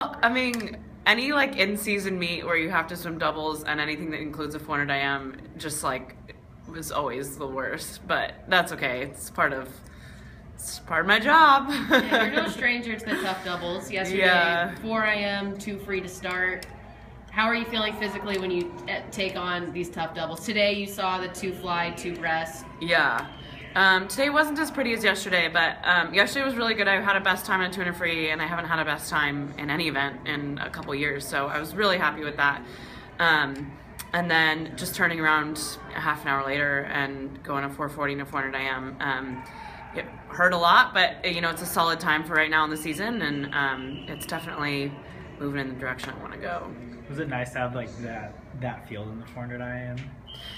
I mean, any like in-season meet where you have to swim doubles and anything that includes a 400 IM just like was always the worst. But that's okay. It's part of my job. Yeah, you're no stranger to the tough doubles. Yesterday, Yeah. 4 a.m., 2 free to start. How are you feeling physically when you take on these tough doubles? Today you saw the 2 fly, 2 breast. Yeah. Today wasn't as pretty as yesterday, but yesterday was really good. I had a best time in 200 free, and I haven't had a best time in any event in a couple years, so I was really happy with that. And then just turning around a half an hour later and going a 440 and a 400 IM, it hurt a lot, but it's a solid time for right now in the season, and it's definitely moving in the direction I want to go. Was it nice to have like that field in the 400 IM?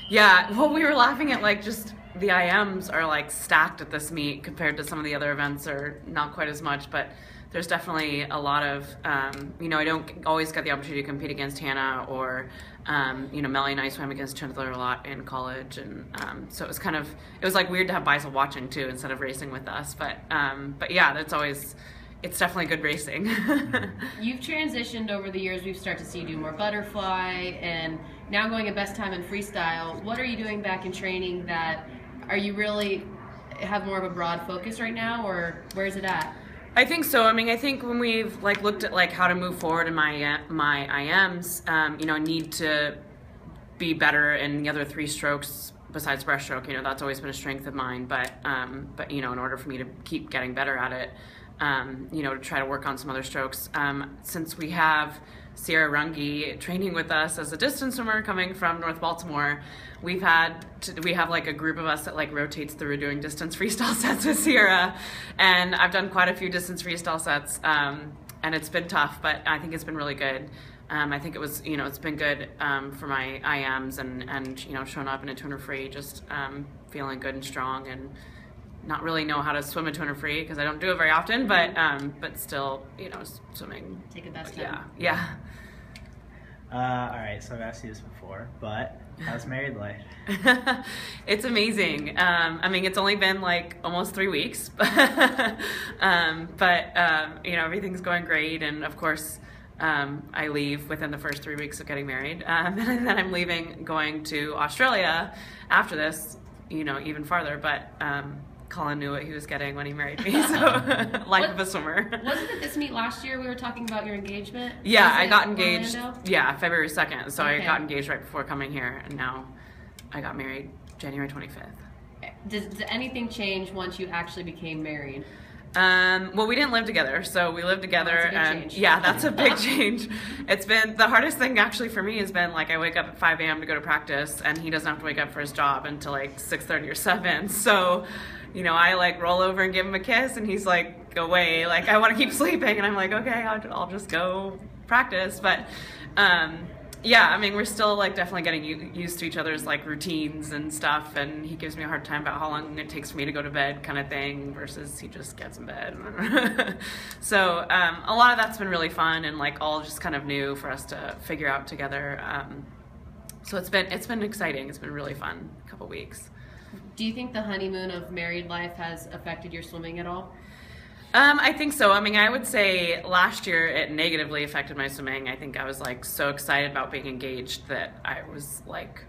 Yeah, well, we were laughing at like just the IMs are like stacked at this meet compared to some of the other events, or not quite as much, but there's definitely a lot of, I don't always get the opportunity to compete against Hannah or, Melly and I swam against Chandler a lot in college, and so it was like weird to have Biza watching too instead of racing with us, but yeah, it's definitely good racing. You've transitioned over the years. We've started to see you do more butterfly, and now going a best time in freestyle. What are you doing back in training are you really have more of a broad focus right now, or where's it at? I think so. I mean, I think when we've like looked at like how to move forward in my IMs, I need to be better in the other 3 strokes besides breaststroke. That's always been a strength of mine, but in order for me to keep getting better at it, to try to work on some other strokes. Since we have Sierra Runge training with us as a distance swimmer coming from North Baltimore, we have like a group of us that like rotates through doing distance freestyle sets with Sierra, and I've done quite a few distance freestyle sets, and it's been tough, but I think it's been really good. I think it's been good for my IMs and showing up in a 200 free, just feeling good and strong, and not really know how to swim a 200 free because I don't do it very often, but still, swimming. Take a best time. Yeah. All right, so I've asked you this before, but how's married life? It's amazing. It's only been like almost 3 weeks, but everything's going great, and of course, I leave within the first 3 weeks of getting married, and then I'm leaving, going to Australia after this, even farther, but Colin knew what he was getting when he married me, so life of a swimmer. Wasn't it this meet last year we were talking about your engagement? Yeah, I got engaged, Orlando? February 2nd, so Okay. I got engaged right before coming here, and now I got married January 25th. Does anything change once you actually became married? Well, we didn't live together, so we lived together, That's a big and change. yeah, that's a big change. It's been the hardest thing actually for me has been like I wake up at 5 a.m. to go to practice, and he doesn't have to wake up for his job until like 6:30 or 7. So, I like roll over and give him a kiss, and he's like, "Go away!" Like I want to keep sleeping, and I'm like, "Okay, I'll just go practice." But yeah, we're still like definitely getting used to each other's like routines and stuff, and he gives me a hard time about how long it takes for me to go to bed kind of thing versus he just gets in bed. So a lot of that's been really fun and like all just kind of new for us to figure out together. So it's been exciting. It's been really fun couple weeks. Do you think the honeymoon of married life has affected your swimming at all? I think so. I would say last year it negatively affected my swimming. I think I was like so excited about being engaged that I was like,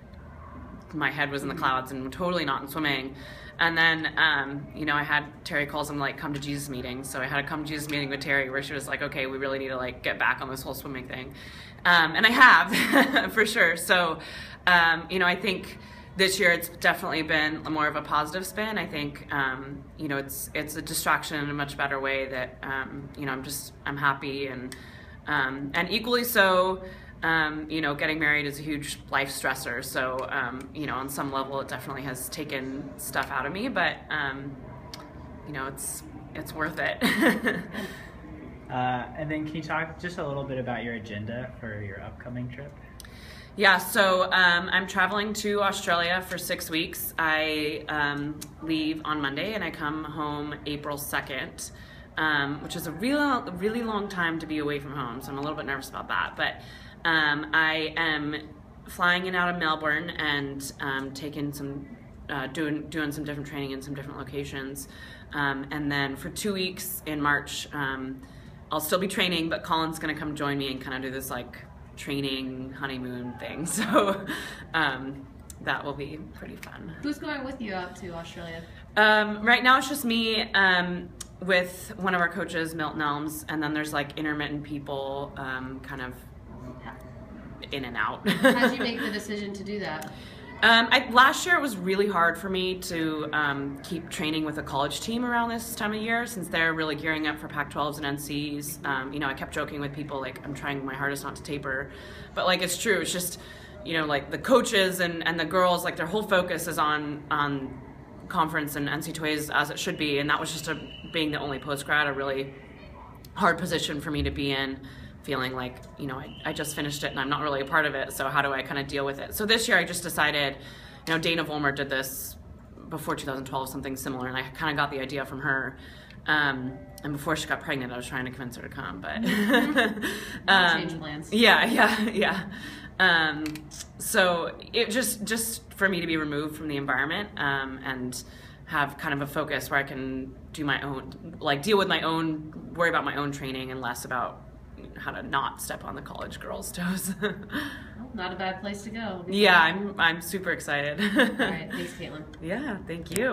my head was in the clouds and totally not in swimming. And then, I had Terry calls them like come to Jesus meeting. So I had a come to Jesus meeting with Terry where she was like, okay, we really need to like get back on this whole swimming thing. And I have for sure. So, I think this year it's definitely been more of a positive spin. I think, it's a distraction in a much better way that, I'm happy and equally so, getting married is a huge life stressor. So, on some level it definitely has taken stuff out of me, but, it's worth it. And then can you talk just a little bit about your agenda for your upcoming trip? Yeah, so I'm traveling to Australia for 6 weeks. I leave on Monday and I come home April 2nd, which is a really long time to be away from home, so I'm a little bit nervous about that. But I am flying in out of Melbourne and taking some, doing some different training in some different locations. And then for 2 weeks in March, I'll still be training, but Colin's gonna come join me and kind of do this like training honeymoon thing. So that will be pretty fun. Who's going with you out to Australia? Right now it's just me with one of our coaches, Milton Elms, and then there's like intermittent people kind of in and out. How did you make the decision to do that? Last year it was really hard for me to keep training with a college team around this time of year, since they're really gearing up for Pac-12s and NCs. You know, I kept joking with people like I'm trying my hardest not to taper, but like it's true. It's just, you know, like the coaches and the girls, like their whole focus is on conference and NC2As as it should be, and that was just being the only post-grad, a really hard position for me to be in, feeling like, you know, I just finished it and I'm not really a part of it, so how do I kind of deal with it? So this year I just decided, you know, Dana Vollmer did this before 2012, something similar, and I kind of got the idea from her. And before she got pregnant, I was trying to convince her to come, but Change plans. Yeah. So it just for me to be removed from the environment and have kind of a focus where I can do my own, like deal with my own, worry about my own training and less about how to not step on the college girls' toes. Well, not a bad place to go. Yeah, I'm super excited. All right, thanks, Caitlin. Yeah, thank you.